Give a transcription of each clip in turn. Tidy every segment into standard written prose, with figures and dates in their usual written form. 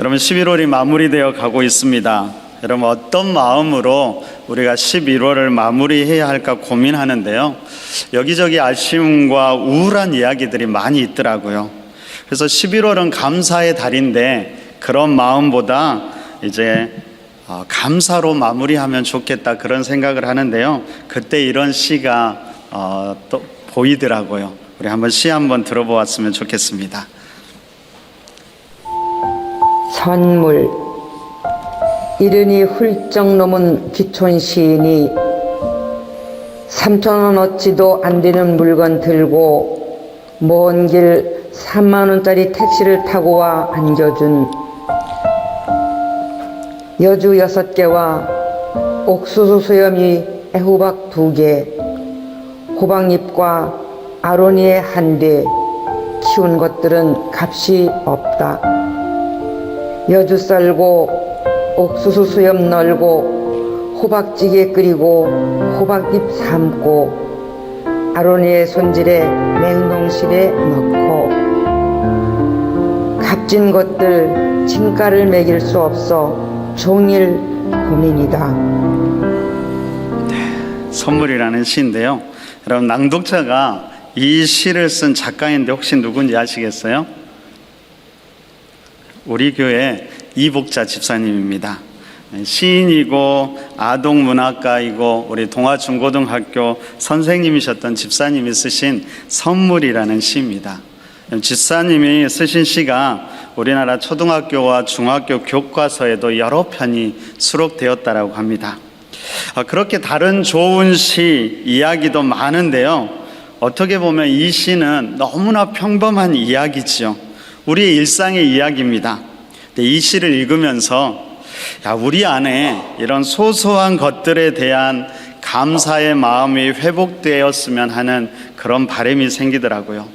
여러분 11월이 마무리되어 가고 있습니다. 여러분 어떤 마음으로 우리가 11월을 마무리해야 할까 고민하는데요. 여기저기 아쉬움과 우울한 이야기들이 많이 있더라고요. 그래서 11월은 감사의 달인데 그런 마음보다 이제 감사로 마무리하면 좋겠다 그런 생각을 하는데요. 그때 이런 시가 또 보이더라고요. 우리 한번 시 한번 들어보았으면 좋겠습니다. 선물. 이른이 훌쩍 넘은 귀촌 시인이 3,000원 어치도 안 되는 물건 들고 먼 길 3만 원짜리 택시를 타고 와 안겨준 여주 6개와 옥수수 수염이 애호박 2개, 호박잎과 아로니에 1대, 키운 것들은 값이 없다. 여주 썰고 옥수수 수염 널고 호박찌개 끓이고 호박잎 삶고 아로니에 손질해 냉동실에 넣고 값진 것들 진가를 매길 수 없어 종일 고민이다. 선물이라는 시인데요. 여러분 낭독자가 이 시를 쓴 작가인데 혹시 누군지 아시겠어요? 우리 교회 이복자 집사님입니다. 시인이고 아동문학가이고 우리 동아중고등학교 선생님이셨던 집사님이 쓰신 선물이라는 시입니다. 집사님이 쓰신 시가 우리나라 초등학교와 중학교 교과서에도 여러 편이 수록되었다고 합니다. 그렇게 다른 좋은 시 이야기도 많은데요. 어떻게 보면 이 시는 너무나 평범한 이야기지요. 우리의 일상의 이야기입니다. 근데 이 시를 읽으면서 우리 안에 이런 소소한 것들에 대한 감사의 마음이 회복되었으면 하는 그런 바람이 생기더라고요.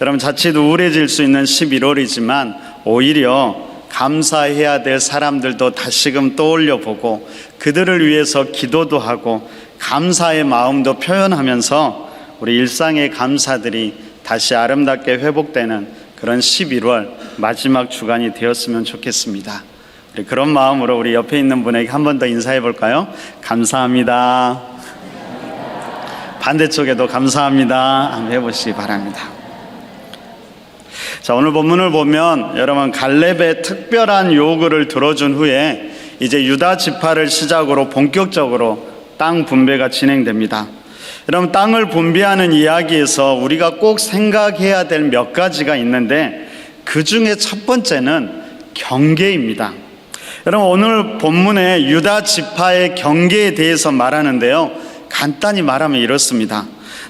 여러분 자칫 우울해질 수 있는 11월이지만 오히려 감사해야 될 사람들도 다시금 떠올려 보고 그들을 위해서 기도도 하고 감사의 마음도 표현하면서 우리 일상의 감사들이 다시 아름답게 회복되는 그런 11월 마지막 주간이 되었으면 좋겠습니다. 우리 그런 마음으로 우리 옆에 있는 분에게 한 번 더 인사해 볼까요? 감사합니다. 반대쪽에도 감사합니다. 한번 해보시기 바랍니다. 자, 오늘 본문을 보면 여러분 갈렙의 특별한 요구를 들어준 후에 이제 유다 지파를 시작으로 본격적으로 땅 분배가 진행됩니다. 여러분 땅을 분배하는 이야기에서 우리가 꼭 생각해야 될 몇 가지가 있는데 그 중에 첫 번째는 경계입니다. 여러분 오늘 본문에 유다 지파의 경계에 대해서 말하는데요. 간단히 말하면 이렇습니다.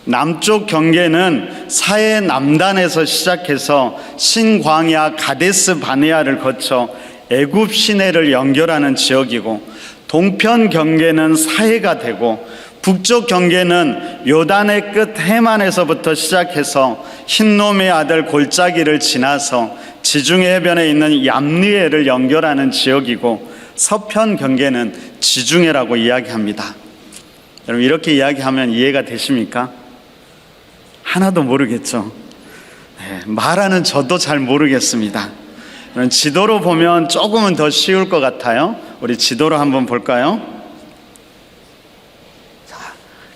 남쪽 경계는 사해 남단에서 시작해서 신광야 가데스 바네아를 거쳐 애굽 시내를 연결하는 지역이고 동편 경계는 사해가 되고 북쪽 경계는 요단의 끝 해만에서부터 시작해서 흰놈의 아들 골짜기를 지나서 지중해 해변에 있는 얌리에를 연결하는 지역이고 서편 경계는 지중해라고 이야기합니다. 여러분 이렇게 이야기하면 이해가 되십니까? 하나도 모르겠죠. 말하는 저도 잘 모르겠습니다. 지도로 보면 조금은 더 쉬울 것 같아요. 우리 지도로 한번 볼까요?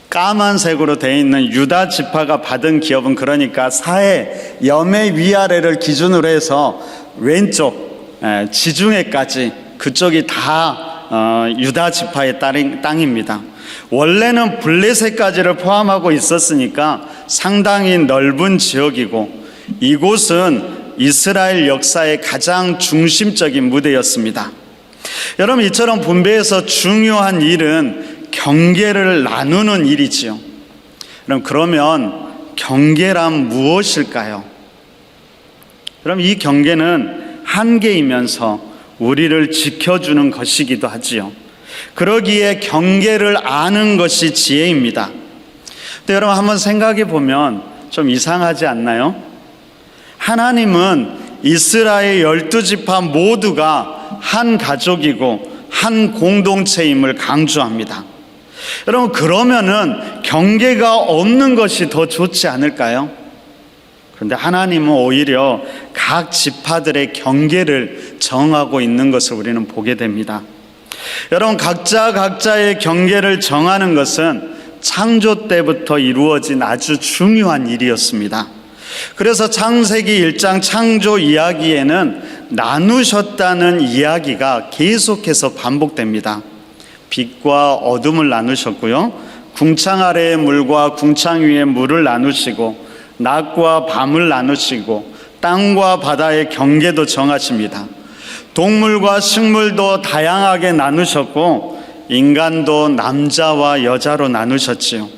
까만색으로 되어 있는 유다 지파가 받은 기업은 그러니까 사해 염해 위아래를 기준으로 해서 왼쪽 지중해까지 그쪽이 다 유다 지파의 땅입니다. 원래는 블레셋까지를 포함하고 있었으니까 상당히 넓은 지역이고 이곳은 이스라엘 역사의 가장 중심적인 무대였습니다. 여러분 이처럼 분배해서 중요한 일은 경계를 나누는 일이지요. 그러면 경계란 무엇일까요? 그럼 이 경계는 한계이면서 우리를 지켜주는 것이기도 하지요. 그러기에 경계를 아는 것이 지혜입니다. 근데 여러분 한번 생각해 보면 좀 이상하지 않나요? 하나님은 이스라엘 12지파 모두가 한 가족이고 한 공동체임을 강조합니다. 여러분 그러면은 경계가 없는 것이 더 좋지 않을까요? 그런데 하나님은 오히려 각 지파들의 경계를 정하고 있는 것을 우리는 보게 됩니다. 여러분, 각자의 경계를 정하는 것은 창조 때부터 이루어진 아주 중요한 일이었습니다. 그래서 창세기 1장 창조 이야기에는 나누셨다는 이야기가 계속해서 반복됩니다. 빛과 어둠을 나누셨고요, 궁창 아래의 물과 궁창 위의 물을 나누시고, 낮과 밤을 나누시고, 땅과 바다의 경계도 정하십니다. 동물과 식물도 다양하게 나누셨고, 인간도 남자와 여자로 나누셨지요.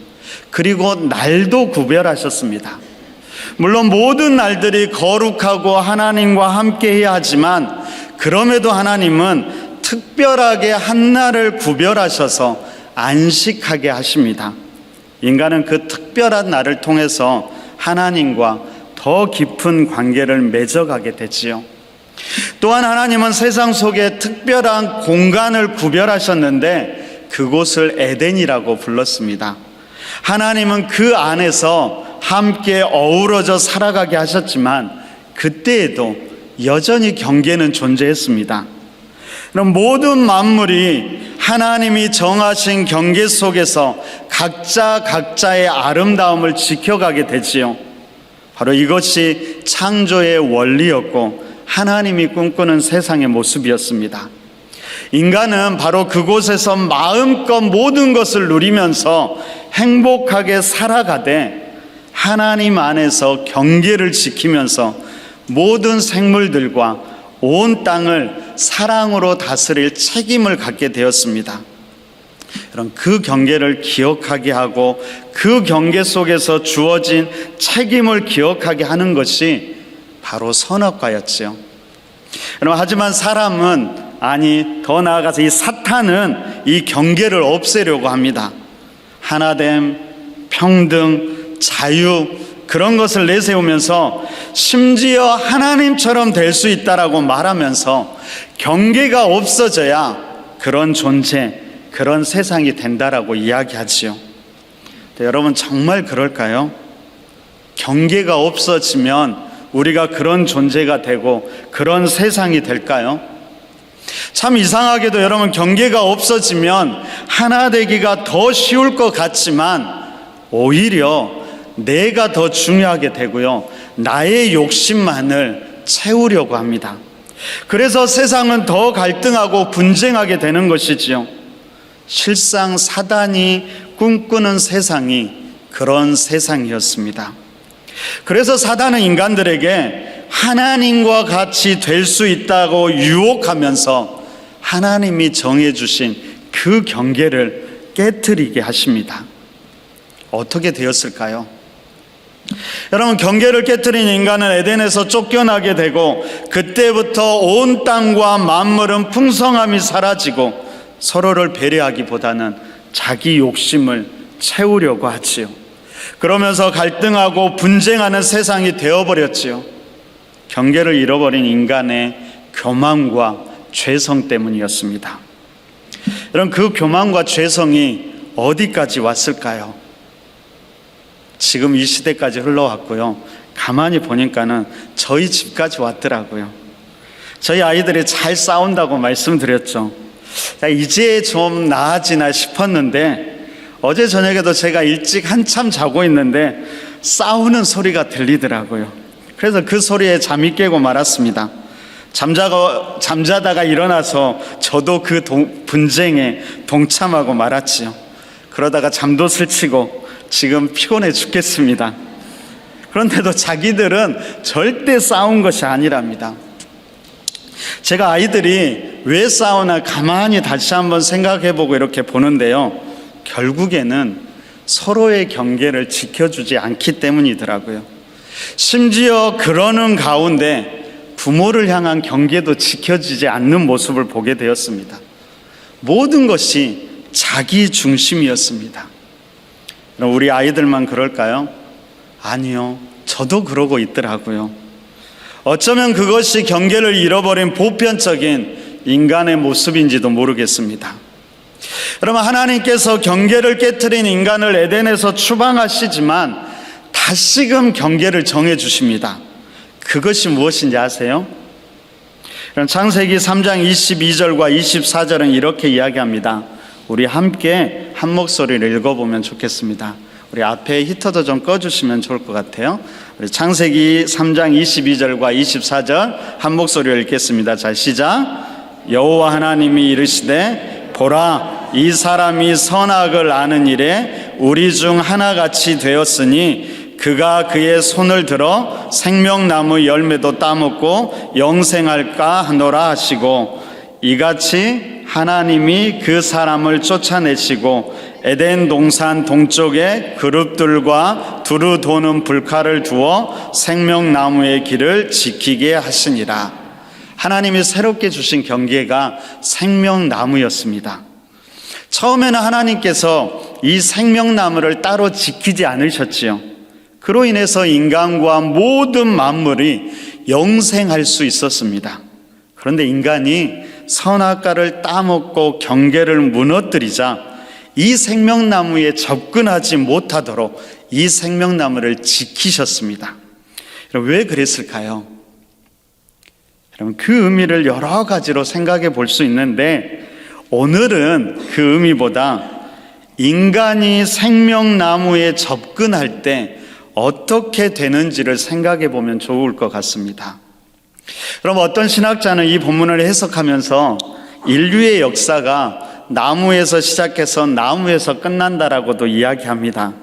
그리고 날도 구별하셨습니다. 물론 모든 날들이 거룩하고 하나님과 함께해야 하지만, 그럼에도 하나님은 특별하게 한 날을 구별하셔서 안식하게 하십니다. 인간은 그 특별한 날을 통해서 하나님과 더 깊은 관계를 맺어가게 되지요. 또한 하나님은 세상 속에 특별한 공간을 구별하셨는데 그곳을 에덴이라고 불렀습니다. 하나님은 그 안에서 함께 어우러져 살아가게 하셨지만 그때에도 여전히 경계는 존재했습니다. 그럼 모든 만물이 하나님이 정하신 경계 속에서 각자의 아름다움을 지켜가게 되지요. 바로 이것이 창조의 원리였고 하나님이 꿈꾸는 세상의 모습이었습니다. 인간은 바로 그곳에서 마음껏 모든 것을 누리면서 행복하게 살아가되 하나님 안에서 경계를 지키면서 모든 생물들과 온 땅을 사랑으로 다스릴 책임을 갖게 되었습니다. 여러분, 그 경계를 기억하게 하고 그 경계 속에서 주어진 책임을 기억하게 하는 것이 바로 선악과였지요. 여러분, 하지만 사람은, 아니 더 나아가서 이 사탄은 이 경계를 없애려고 합니다. 하나됨, 평등, 자유, 그런 것을 내세우면서 심지어 하나님처럼 될 수 있다라고 말하면서 경계가 없어져야 그런 존재, 그런 세상이 된다라고 이야기하지요. 여러분, 정말 그럴까요? 경계가 없어지면 우리가 그런 존재가 되고 그런 세상이 될까요? 참 이상하게도 여러분, 경계가 없어지면 하나 되기가 더 쉬울 것 같지만 오히려 내가 더 중요하게 되고요, 나의 욕심만을 채우려고 합니다. 그래서 세상은 더 갈등하고 분쟁하게 되는 것이지요. 실상 사단이 꿈꾸는 세상이 그런 세상이었습니다. 그래서 사단은 인간들에게 하나님과 같이 될 수 있다고 유혹하면서 하나님이 정해주신 그 경계를 깨트리게 하십니다. 어떻게 되었을까요? 여러분, 경계를 깨트린 인간은 에덴에서 쫓겨나게 되고 그때부터 온 땅과 만물은 풍성함이 사라지고 서로를 배려하기보다는 자기 욕심을 채우려고 하지요. 그러면서 갈등하고 분쟁하는 세상이 되어버렸지요. 경계를 잃어버린 인간의 교만과 죄성 때문이었습니다. 여러분, 그 교만과 죄성이 어디까지 왔을까요? 지금 이 시대까지 흘러왔고요, 가만히 보니까는 저희 집까지 왔더라고요. 저희 아이들이 잘 싸운다고 말씀드렸죠. 이제 좀 나아지나 싶었는데 어제 저녁에도 제가 일찍 한참 자고 있는데 싸우는 소리가 들리더라고요. 그래서 그 소리에 잠이 깨고 말았습니다. 잠자다가 일어나서 저도 그 분쟁에 동참하고 말았지요. 그러다가 잠도 설치고 지금 피곤해 죽겠습니다. 그런데도 자기들은 절대 싸운 것이 아니랍니다. 제가 아이들이 왜 싸우나 가만히 다시 한번 생각해보고 이렇게 보는데요, 결국에는 서로의 경계를 지켜주지 않기 때문이더라고요. 심지어 그러는 가운데 부모를 향한 경계도 지켜지지 않는 모습을 보게 되었습니다. 모든 것이 자기 중심이었습니다. 우리 아이들만 그럴까요? 아니요, 저도 그러고 있더라고요. 어쩌면 그것이 경계를 잃어버린 보편적인 인간의 모습인지도 모르겠습니다. 여러분, 하나님께서 경계를 깨트린 인간을 에덴에서 추방하시지만 다시금 경계를 정해 주십니다. 그것이 무엇인지 아세요? 창세기 3장 22절과 24절은 이렇게 이야기합니다. 우리 함께 한 목소리를 읽어보면 좋겠습니다. 우리 앞에 히터도 좀 꺼주시면 좋을 것 같아요. 우리 창세기 3장 22절과 24절 한 목소리를 읽겠습니다. 자, 시작. 여호와 하나님이 이르시되 보라, 이 사람이 선악을 아는 일에 우리 중 하나같이 되었으니 그가 그의 손을 들어 생명나무 열매도 따먹고 영생할까 하노라 하시고, 이같이 하나님이 그 사람을 쫓아내시고 에덴 동산 동쪽에 그룹들과 두루 도는 불칼을 두어 생명나무의 길을 지키게 하시니라. 하나님이 새롭게 주신 경계가 생명나무였습니다. 처음에는 하나님께서 이 생명나무를 따로 지키지 않으셨지요. 그로 인해서 인간과 모든 만물이 영생할 수 있었습니다. 그런데 인간이 선악과를 따먹고 경계를 무너뜨리자 이 생명나무에 접근하지 못하도록 이 생명나무를 지키셨습니다. 여러분, 왜 그랬을까요? 여러분, 그 의미를 여러 가지로 생각해 볼 수 있는데, 오늘은 그 의미보다 인간이 생명나무에 접근할 때 어떻게 되는지를 생각해 보면 좋을 것 같습니다. 그럼 어떤 신학자는 이 본문을 해석하면서 인류의 역사가 나무에서 시작해서 나무에서 끝난다라고도 이야기합니다.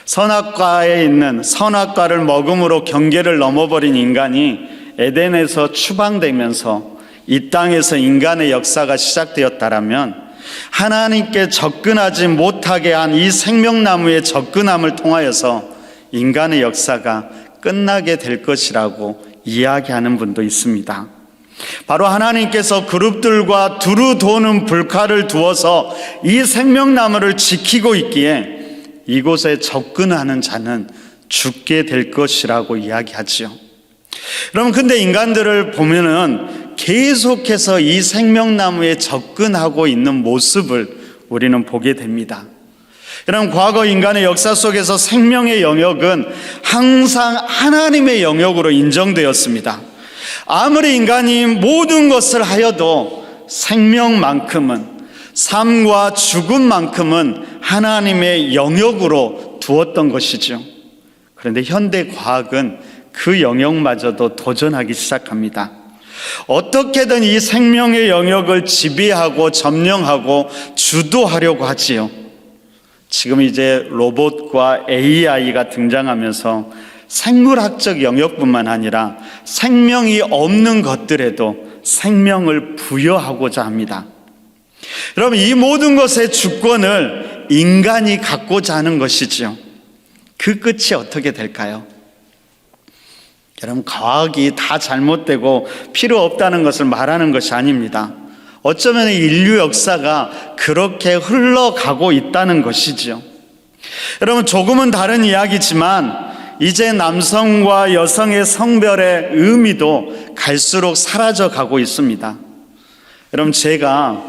선악과에 있는 선악과를 먹음으로 경계를 넘어버린 인간이 에덴에서 추방되면서 이 땅에서 인간의 역사가 시작되었다라면, 하나님께 접근하지 못하게 한 이 생명나무의 접근함을 통하여서 인간의 역사가 끝나게 될 것이라고 이야기하는 분도 있습니다. 바로 하나님께서 그룹들과 두루 도는 불칼을 두어서 이 생명나무를 지키고 있기에 이곳에 접근하는 자는 죽게 될 것이라고 이야기하지요. 여러분, 근데 인간들을 보면은 계속해서 이 생명나무에 접근하고 있는 모습을 우리는 보게 됩니다. 여러분, 과거 인간의 역사 속에서 생명의 영역은 항상 하나님의 영역으로 인정되었습니다. 아무리 인간이 모든 것을 하여도 생명만큼은, 삶과 죽음만큼은 하나님의 영역으로 두었던 것이죠. 그런데 현대 과학은 그 영역마저도 도전하기 시작합니다. 어떻게든 이 생명의 영역을 지배하고 점령하고 주도하려고 하지요. 지금 이제 로봇과 AI가 등장하면서 생물학적 영역뿐만 아니라 생명이 없는 것들에도 생명을 부여하고자 합니다. 여러분, 이 모든 것의 주권을 인간이 갖고자 하는 것이지요. 그 끝이 어떻게 될까요? 여러분, 과학이 다 잘못되고 필요 없다는 것을 말하는 것이 아닙니다. 어쩌면 인류 역사가 그렇게 흘러가고 있다는 것이지요. 여러분, 조금은 다른 이야기지만 이제 남성과 여성의 성별의 의미도 갈수록 사라져 가고 있습니다. 여러분, 제가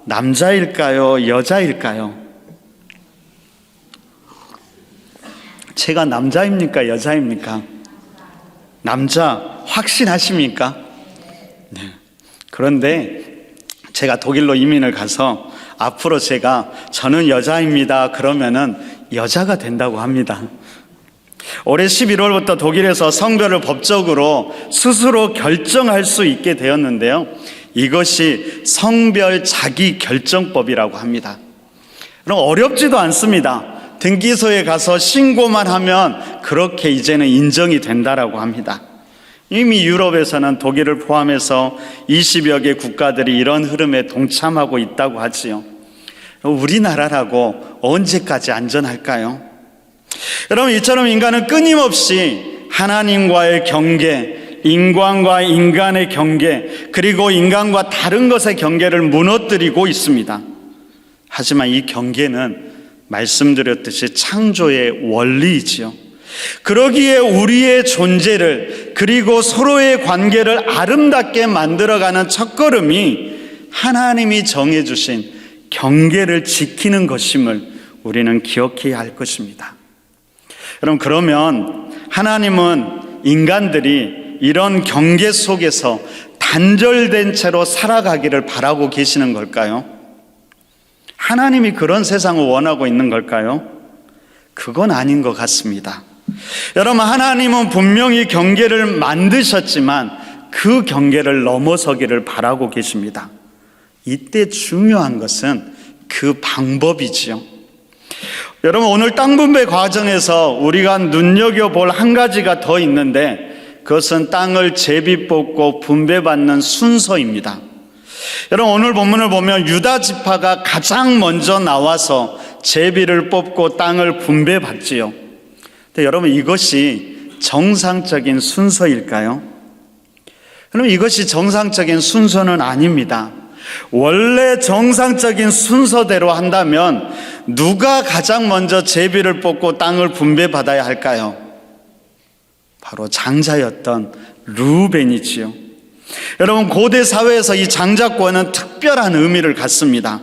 남자일까요? 여자일까요? 제가 남자입니까? 여자입니까? 남자 확신하십니까? 네. 그런데 제가 독일로 이민을 가서 앞으로 저는 여자입니다 그러면은 여자가 된다고 합니다. 올해 11월부터 독일에서 성별을 법적으로 스스로 결정할 수 있게 되었는데요, 이것이 성별 자기결정법이라고 합니다. 그럼 어렵지도 않습니다. 등기소에 가서 신고만 하면 그렇게 이제는 인정이 된다라고 합니다. 이미 유럽에서는 독일을 포함해서 20여 개 국가들이 이런 흐름에 동참하고 있다고 하지요. 우리나라라고 언제까지 안전할까요? 여러분, 이처럼 인간은 끊임없이 하나님과의 경계, 인간과 인간의 경계, 그리고 인간과 다른 것의 경계를 무너뜨리고 있습니다. 하지만 이 경계는 말씀드렸듯이 창조의 원리이지요. 그러기에 우리의 존재를, 그리고 서로의 관계를 아름답게 만들어가는 첫걸음이 하나님이 정해주신 경계를 지키는 것임을 우리는 기억해야 할 것입니다. 여러분, 그러면 하나님은 인간들이 이런 경계 속에서 단절된 채로 살아가기를 바라고 계시는 걸까요? 하나님이 그런 세상을 원하고 있는 걸까요? 그건 아닌 것 같습니다. 여러분, 하나님은 분명히 경계를 만드셨지만 그 경계를 넘어서기를 바라고 계십니다. 이때 중요한 것은 그 방법이지요. 여러분, 오늘 땅 분배 과정에서 우리가 눈여겨볼 한 가지가 더 있는데 그것은 땅을 제비 뽑고 분배받는 순서입니다. 여러분, 오늘 본문을 보면 유다 지파가 가장 먼저 나와서 제비를 뽑고 땅을 분배받지요. 근데 여러분, 이것이 정상적인 순서일까요? 여러분, 이것이 정상적인 순서는 아닙니다. 원래 정상적인 순서대로 한다면 누가 가장 먼저 제비를 뽑고 땅을 분배받아야 할까요? 바로 장자였던 르우벤이지요. 여러분, 고대 사회에서 이 장자권은 특별한 의미를 갖습니다.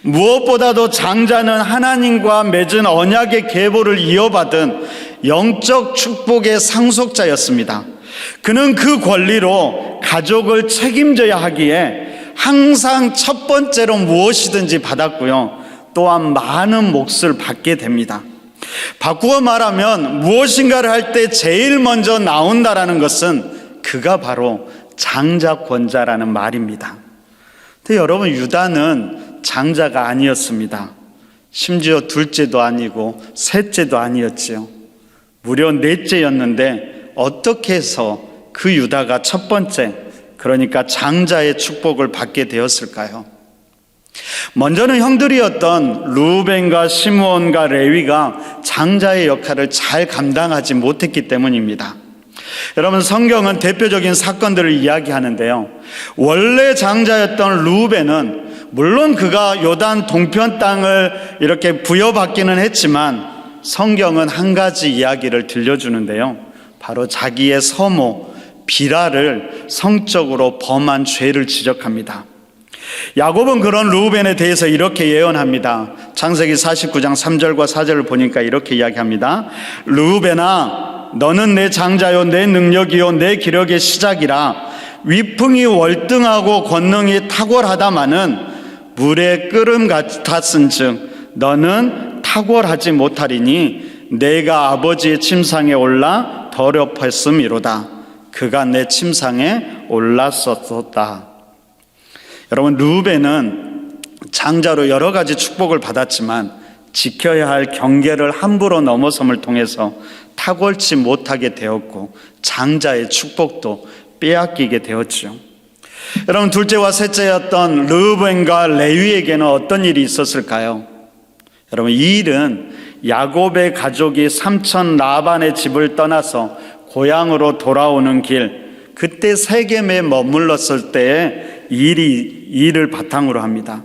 무엇보다도 장자는 하나님과 맺은 언약의 계보를 이어받은 영적 축복의 상속자였습니다. 그는 그 권리로 가족을 책임져야 하기에 항상 첫 번째로 무엇이든지 받았고요, 또한 많은 몫을 받게 됩니다. 바꾸어 말하면 무엇인가를 할 때 제일 먼저 나온다라는 것은 그가 바로 장자권자라는 말입니다. 근데 여러분, 유다는 장자가 아니었습니다. 심지어 둘째도 아니고 셋째도 아니었지요. 무려 넷째였는데 어떻게 해서 그 유다가 첫 번째, 그러니까 장자의 축복을 받게 되었을까요? 먼저는 형들이었던 르우벤과 시므온과 레위가 장자의 역할을 잘 감당하지 못했기 때문입니다. 여러분, 성경은 대표적인 사건들을 이야기하는데요, 원래 장자였던 르우벤은 물론 그가 요단 동편 땅을 이렇게 부여받기는 했지만 성경은 한 가지 이야기를 들려주는데요, 바로 자기의 서모 비라를 성적으로 범한 죄를 지적합니다. 야곱은 그런 르우벤에 대해서 이렇게 예언합니다. 창세기 49장 3절과 4절을 보니까 이렇게 이야기합니다. 르우벤아, 너는 내 장자요 내 능력이요 내 기력의 시작이라. 위풍이 월등하고 권능이 탁월하다마는 물의 끓음 같았은즉 너는 탁월하지 못하리니 내가 아버지의 침상에 올라 더럽혔음이로다. 그가 내 침상에 올랐었다. 여러분, 르우벤은 장자로 여러 가지 축복을 받았지만 지켜야 할 경계를 함부로 넘어섬을 통해서 탁월치 못하게 되었고 장자의 축복도 빼앗기게 되었죠. 여러분, 둘째와 셋째였던 르우벤과 레위에게는 어떤 일이 있었을까요? 여러분, 이 일은 야곱의 가족이 삼촌 라반의 집을 떠나서 고향으로 돌아오는 길, 그때 세겜에 머물렀을 때의 일을 바탕으로 합니다.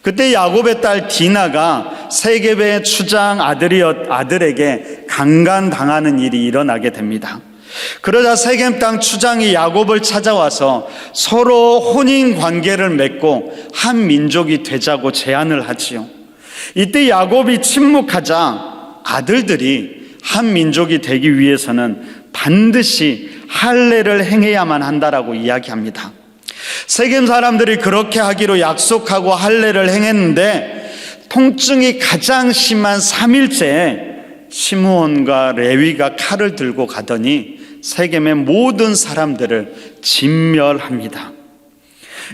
그때 야곱의 딸 디나가 세겜의 추장 아들에게 강간당하는 일이 일어나게 됩니다. 그러자 세겜 땅 추장이 야곱을 찾아와서 서로 혼인 관계를 맺고 한 민족이 되자고 제안을 하지요. 이때 야곱이 침묵하자 아들들이 한 민족이 되기 위해서는 반드시 할례를 행해야만 한다라고 이야기합니다. 세겜 사람들이 그렇게 하기로 약속하고 할례를 행했는데 통증이 가장 심한 3일째에 시므온과 레위가 칼을 들고 가더니 세겜의 모든 사람들을 진멸합니다.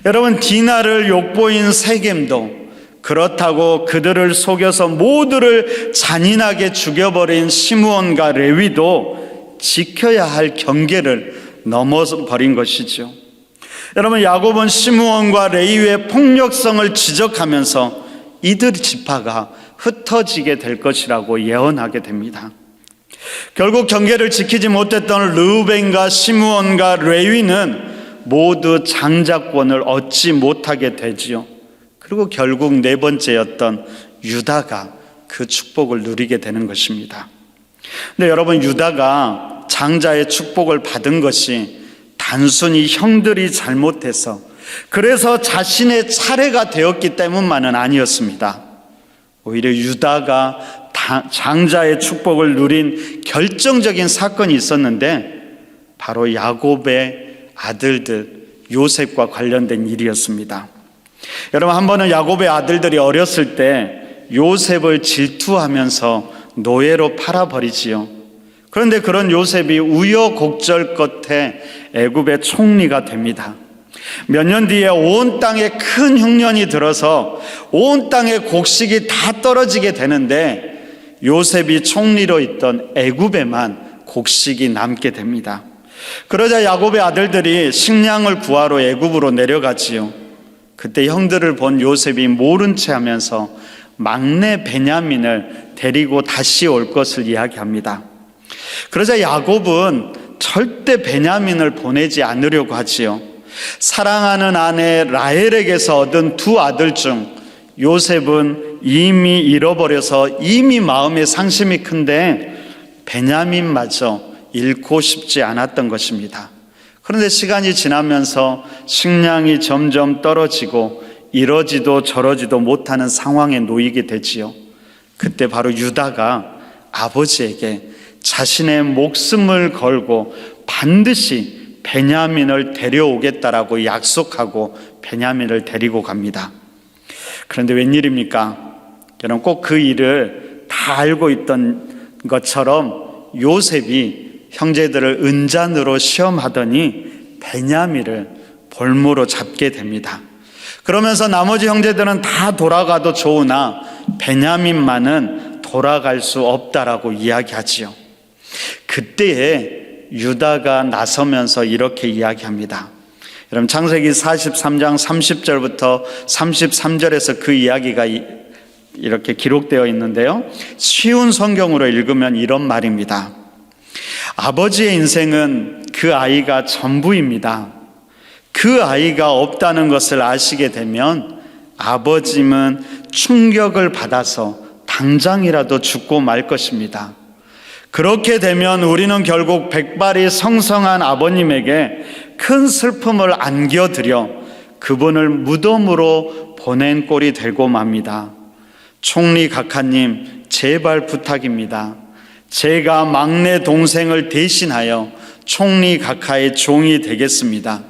여러분, 디나를 욕보인 세겜도 그렇다고 그들을 속여서 모두를 잔인하게 죽여버린 시므온과 레위도 지켜야 할 경계를 넘어버린 것이죠. 여러분, 야곱은 시므온과 레위의 폭력성을 지적하면서 이들 지파가 흩어지게 될 것이라고 예언하게 됩니다. 결국 경계를 지키지 못했던 르우벤과 시므온과 레위는 모두 장자권을 얻지 못하게 되지요. 그리고 결국 네 번째였던 유다가 그 축복을 누리게 되는 것입니다. 근데 여러분, 유다가 장자의 축복을 받은 것이 단순히 형들이 잘못해서 그래서 자신의 차례가 되었기 때문만은 아니었습니다. 오히려 유다가 장자의 축복을 누린 결정적인 사건이 있었는데 바로 야곱의 아들들 요셉과 관련된 일이었습니다. 여러분, 한 번은 야곱의 아들들이 어렸을 때 요셉을 질투하면서 노예로 팔아버리지요. 그런데 그런 요셉이 우여곡절 끝에 애굽의 총리가 됩니다. 몇 년 뒤에 온 땅에 큰 흉년이 들어서 온 땅의 곡식이 다 떨어지게 되는데 요셉이 총리로 있던 애굽에만 곡식이 남게 됩니다. 그러자 야곱의 아들들이 식량을 구하러 애굽으로 내려가지요. 그때 형들을 본 요셉이 모른 채 하면서 막내 베냐민을 데리고 다시 올 것을 이야기합니다. 그러자 야곱은 절대 베냐민을 보내지 않으려고 하지요. 사랑하는 아내 라헬에게서 얻은 두 아들 중 요셉은 이미 잃어버려서 이미 마음의 상심이 큰데 베냐민마저 잃고 싶지 않았던 것입니다. 그런데 시간이 지나면서 식량이 점점 떨어지고 이러지도 저러지도 못하는 상황에 놓이게 되지요. 그때 바로 유다가 아버지에게 자신의 목숨을 걸고 반드시 베냐민을 데려오겠다라고 약속하고 베냐민을 데리고 갑니다. 그런데 웬일입니까? 여러분, 꼭 그 일을 다 알고 있던 것처럼 요셉이 형제들을 은잔으로 시험하더니 베냐민을 볼모로 잡게 됩니다. 그러면서 나머지 형제들은 다 돌아가도 좋으나 베냐민만은 돌아갈 수 없다라고 이야기하지요. 그때에 유다가 나서면서 이렇게 이야기합니다. 여러분, 창세기 43장 30절부터 33절에서 그 이야기가 이렇게 기록되어 있는데요, 쉬운 성경으로 읽으면 이런 말입니다. 아버지의 인생은 그 아이가 전부입니다. 그 아이가 없다는 것을 아시게 되면 아버지는 충격을 받아서 당장이라도 죽고 말 것입니다. 그렇게 되면 우리는 결국 백발이 성성한 아버님에게 큰 슬픔을 안겨드려 그분을 무덤으로 보낸 꼴이 되고 맙니다. 총리 각하님, 제발 부탁입니다. 제가 막내 동생을 대신하여 총리 각하의 종이 되겠습니다.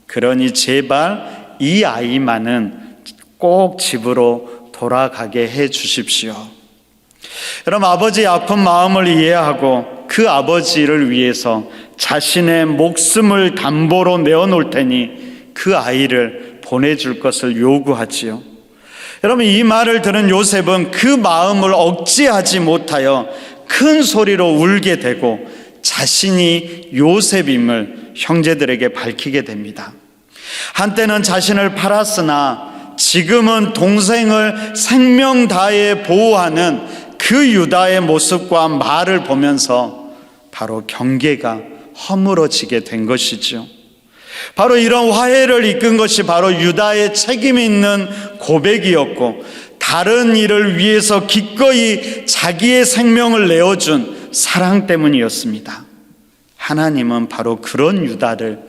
그러니 제발 이 아이만은 꼭 집으로 돌아가게 해 주십시오. 여러분, 아버지의 아픈 마음을 이해하고 그 아버지를 위해서 자신의 목숨을 담보로 내어놓을 테니 그 아이를 보내줄 것을 요구하지요. 여러분, 이 말을 들은 요셉은 그 마음을 억제하지 못하여 큰 소리로 울게 되고 자신이 요셉임을 형제들에게 밝히게 됩니다. 한때는 자신을 팔았으나 지금은 동생을 생명 다해 보호하는 그 유다의 모습과 말을 보면서 바로 경계가 허물어지게 된 것이죠. 바로 이런 화해를 이끈 것이 바로 유다의 책임 있는 고백이었고, 다른 일을 위해서 기꺼이 자기의 생명을 내어준 사랑 때문이었습니다. 하나님은 바로 그런 유다를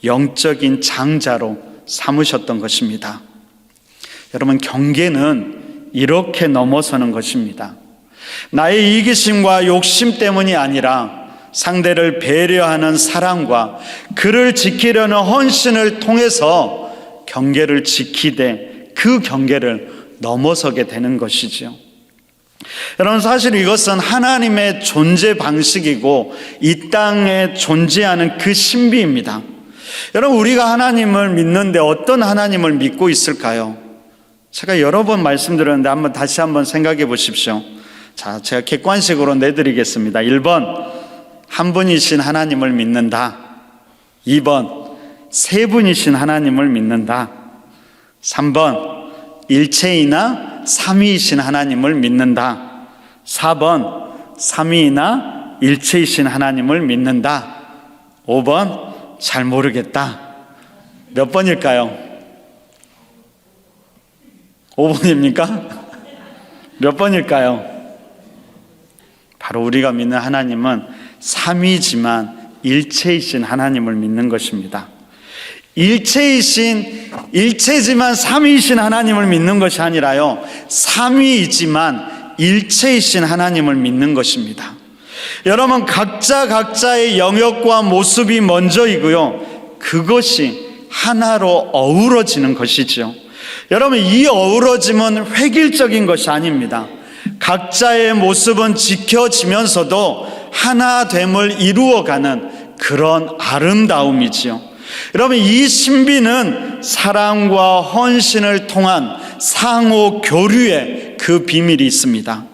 영적인 장자로 삼으셨던 것입니다. 여러분, 경계는 이렇게 넘어서는 것입니다. 나의 이기심과 욕심 때문이 아니라 상대를 배려하는 사랑과 그를 지키려는 헌신을 통해서 경계를 지키되 그 경계를 넘어서게 되는 것이죠. 여러분, 사실 이것은 하나님의 존재 방식이고 이 땅에 존재하는 그 신비입니다. 여러분, 우리가 하나님을 믿는데 어떤 하나님을 믿고 있을까요? 제가 여러 번 말씀드렸는데 다시 한번 생각해 보십시오. 자, 제가 객관식으로 내드리겠습니다. 1번, 한 분이신 하나님을 믿는다. 2번, 세 분이신 하나님을 믿는다. 3번, 일체이나 삼위이신 하나님을 믿는다. 4번, 삼위이나 일체이신 하나님을 믿는다. 5번, 잘 모르겠다. 몇 번일까요? 5번입니까? 몇 번일까요? 바로 우리가 믿는 하나님은 삼위지만 일체이신 하나님을 믿는 것입니다. 일체지만 삼위이신 하나님을 믿는 것이 아니라요, 삼위이지만 일체이신 하나님을 믿는 것입니다. 여러분, 각자의 영역과 모습이 먼저이고요, 그것이 하나로 어우러지는 것이지요. 여러분, 이 어우러짐은 획일적인 것이 아닙니다. 각자의 모습은 지켜지면서도 하나됨을 이루어가는 그런 아름다움이지요. 여러분, 이 신비는 사랑과 헌신을 통한 상호 교류의 그 비밀이 있습니다.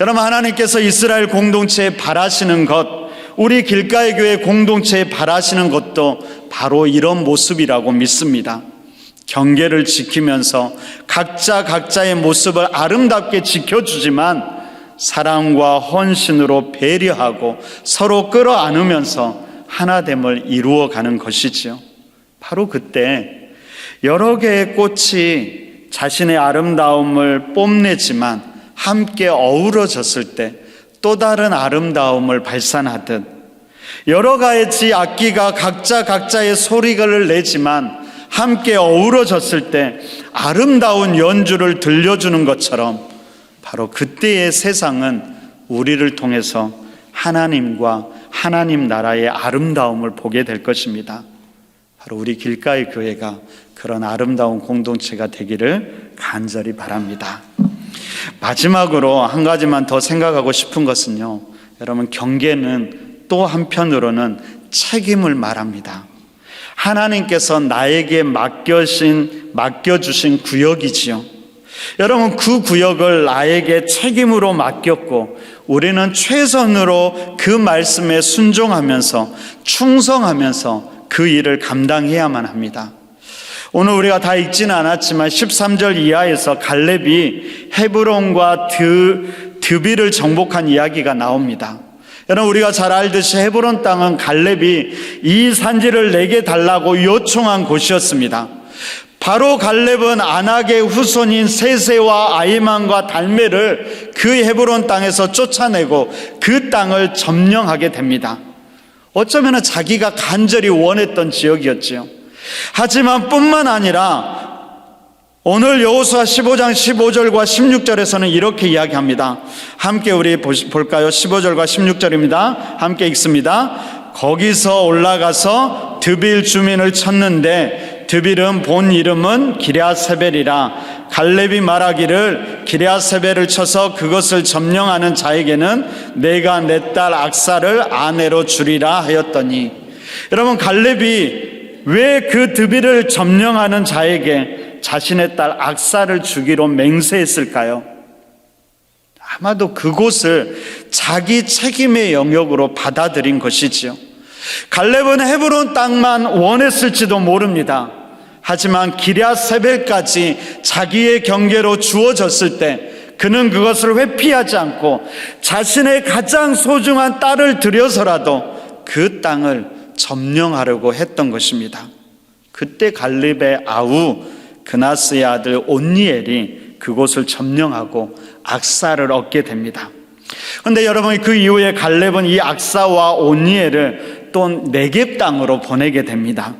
여러분, 하나님께서 이스라엘 공동체에 바라시는 것, 우리 길가의 교회 공동체에 바라시는 것도 바로 이런 모습이라고 믿습니다. 경계를 지키면서 각자의 모습을 아름답게 지켜주지만 사랑과 헌신으로 배려하고 서로 끌어안으면서 하나됨을 이루어가는 것이지요. 바로 그때 여러 개의 꽃이 자신의 아름다움을 뽐내지만 함께 어우러졌을 때 또 다른 아름다움을 발산하듯, 여러 가지 악기가 각자의 소리를 내지만 함께 어우러졌을 때 아름다운 연주를 들려주는 것처럼 바로 그때의 세상은 우리를 통해서 하나님과 하나님 나라의 아름다움을 보게 될 것입니다. 바로 우리 길가의 교회가 그런 아름다운 공동체가 되기를 간절히 바랍니다. 마지막으로 한 가지만 더 생각하고 싶은 것은요, 여러분, 경계는 또 한편으로는 책임을 말합니다. 하나님께서 나에게 맡겨주신 구역이지요. 여러분, 그 구역을 나에게 책임으로 맡겼고 우리는 최선으로 그 말씀에 순종하면서 충성하면서 그 일을 감당해야만 합니다. 오늘 우리가 다 읽지는 않았지만 13절 이하에서 갈렙이 헤브론과 드빌을 정복한 이야기가 나옵니다. 여러분, 우리가 잘 알듯이 헤브론 땅은 갈렙이 이 산지를 내게 달라고 요청한 곳이었습니다. 바로 갈렙은 아낙의 후손인 세세와 아히만과 달메를 그 헤브론 땅에서 쫓아내고 그 땅을 점령하게 됩니다. 어쩌면 자기가 간절히 원했던 지역이었지요. 하지만 뿐만 아니라 오늘 여호수아 15장 15절과 16절에서는 이렇게 이야기합니다. 함께 우리 볼까요? 15절과 16절입니다. 함께 읽습니다. 거기서 올라가서 드빌 주민을 쳤는데 드빌은 본 이름은 기럇세벨이라. 갈렙이 말하기를 기럇세벨을 쳐서 그것을 점령하는 자에게는 내가 내 딸 악사를 아내로 주리라 하였더니, 여러분, 갈렙이 왜 그 드빌을 점령하는 자에게 자신의 딸 악사를 주기로 맹세했을까요? 아마도 그곳을 자기 책임의 영역으로 받아들인 것이지요. 갈렙은 헤브론 땅만 원했을지도 모릅니다. 하지만 기럇세벨까지 자기의 경계로 주어졌을 때 그는 그것을 회피하지 않고 자신의 가장 소중한 딸을 들여서라도 그 땅을 점령하려고 했던 것입니다. 그때 갈렙의 아우 그나스의 아들 온니엘이 그곳을 점령하고 악사를 얻게 됩니다. 그런데 여러분, 그 이후에 갈렙은 이 악사와 온니엘을 또 네겝 땅으로 보내게 됩니다.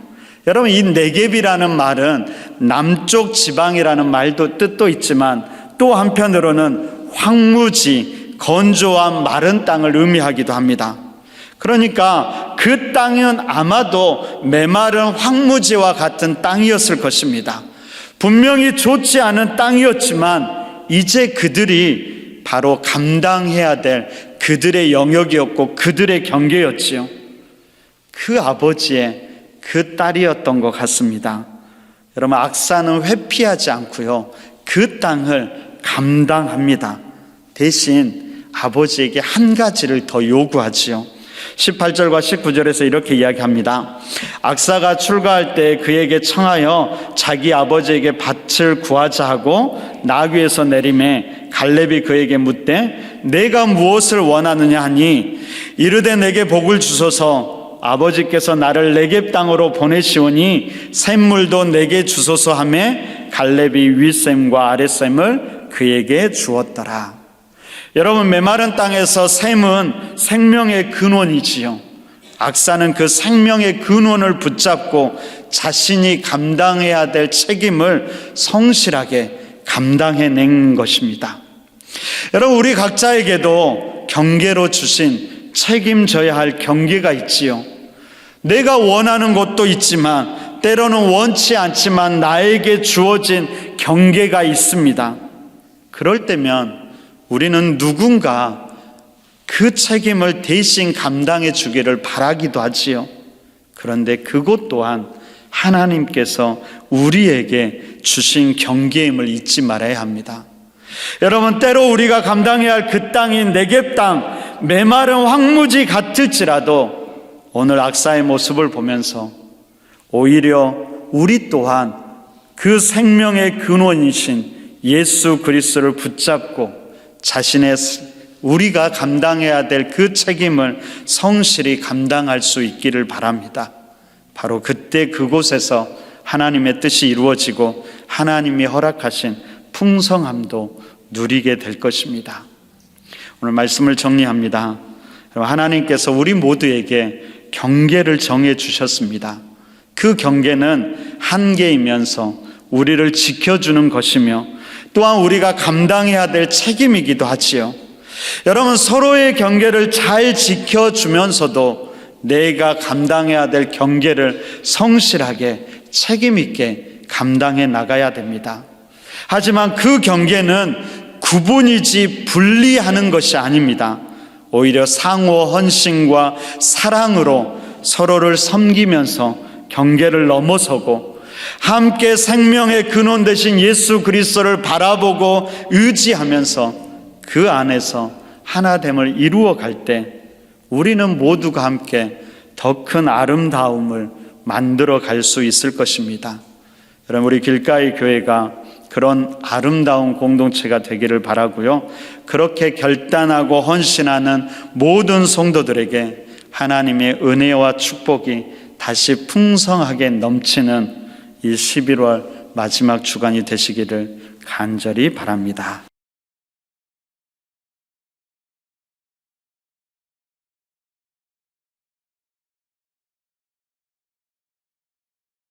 여러분, 이 네겝이라는 말은 남쪽 지방이라는 말도 뜻도 있지만 또 한편으로는 황무지, 건조한 마른 땅을 의미하기도 합니다. 그러니까 그 땅은 아마도 메마른 황무지와 같은 땅이었을 것입니다. 분명히 좋지 않은 땅이었지만 이제 그들이 바로 감당해야 될 그들의 영역이었고 그들의 경계였지요. 그 아버지의 그 딸이었던 것 같습니다. 여러분, 악사는 회피하지 않고요, 그 땅을 감당합니다. 대신 아버지에게 한 가지를 더 요구하지요. 18절과 19절에서 이렇게 이야기합니다. 악사가 출가할 때 그에게 청하여 자기 아버지에게 밭을 구하자 하고 나귀에서 내리매 갈렙이 그에게 묻되 내가 무엇을 원하느냐 하니 이르되 내게 복을 주소서. 아버지께서 나를 네겝 땅으로 보내시오니 샘물도 내게 주소서 하매 갈렙이 윗샘과 아랫샘을 그에게 주었더라. 여러분, 메마른 땅에서 샘은 생명의 근원이지요. 악사는 그 생명의 근원을 붙잡고 자신이 감당해야 될 책임을 성실하게 감당해낸 것입니다. 여러분, 우리 각자에게도 경계로 주신 책임져야 할 경계가 있지요. 내가 원하는 것도 있지만 때로는 원치 않지만 나에게 주어진 경계가 있습니다. 그럴 때면 우리는 누군가 그 책임을 대신 감당해 주기를 바라기도 하지요. 그런데 그것 또한 하나님께서 우리에게 주신 경계임을 잊지 말아야 합니다. 여러분, 때로 우리가 감당해야 할 그 땅인 네겝 땅, 메마른 황무지 같을지라도 오늘 악사의 모습을 보면서 오히려 우리 또한 그 생명의 근원이신 예수 그리스도를 붙잡고 자신의 우리가 감당해야 될 그 책임을 성실히 감당할 수 있기를 바랍니다. 바로 그때 그곳에서 하나님의 뜻이 이루어지고 하나님이 허락하신 풍성함도 누리게 될 것입니다. 오늘 말씀을 정리합니다. 하나님께서 우리 모두에게 경계를 정해 주셨습니다. 그 경계는 한계이면서 우리를 지켜주는 것이며 또한 우리가 감당해야 될 책임이기도 하지요. 여러분, 서로의 경계를 잘 지켜주면서도 내가 감당해야 될 경계를 성실하게 책임있게 감당해 나가야 됩니다. 하지만 그 경계는 구분이지 분리하는 것이 아닙니다. 오히려 상호 헌신과 사랑으로 서로를 섬기면서 경계를 넘어서고 함께 생명의 근원 되신 예수 그리스도를 바라보고 의지하면서 그 안에서 하나됨을 이루어 갈 때 우리는 모두가 함께 더 큰 아름다움을 만들어 갈 수 있을 것입니다. 여러분, 우리 길가의 교회가 그런 아름다운 공동체가 되기를 바라고요. 그렇게 결단하고 헌신하는 모든 성도들에게 하나님의 은혜와 축복이 다시 풍성하게 넘치는 이 11월 마지막 주간이 되시기를 간절히 바랍니다.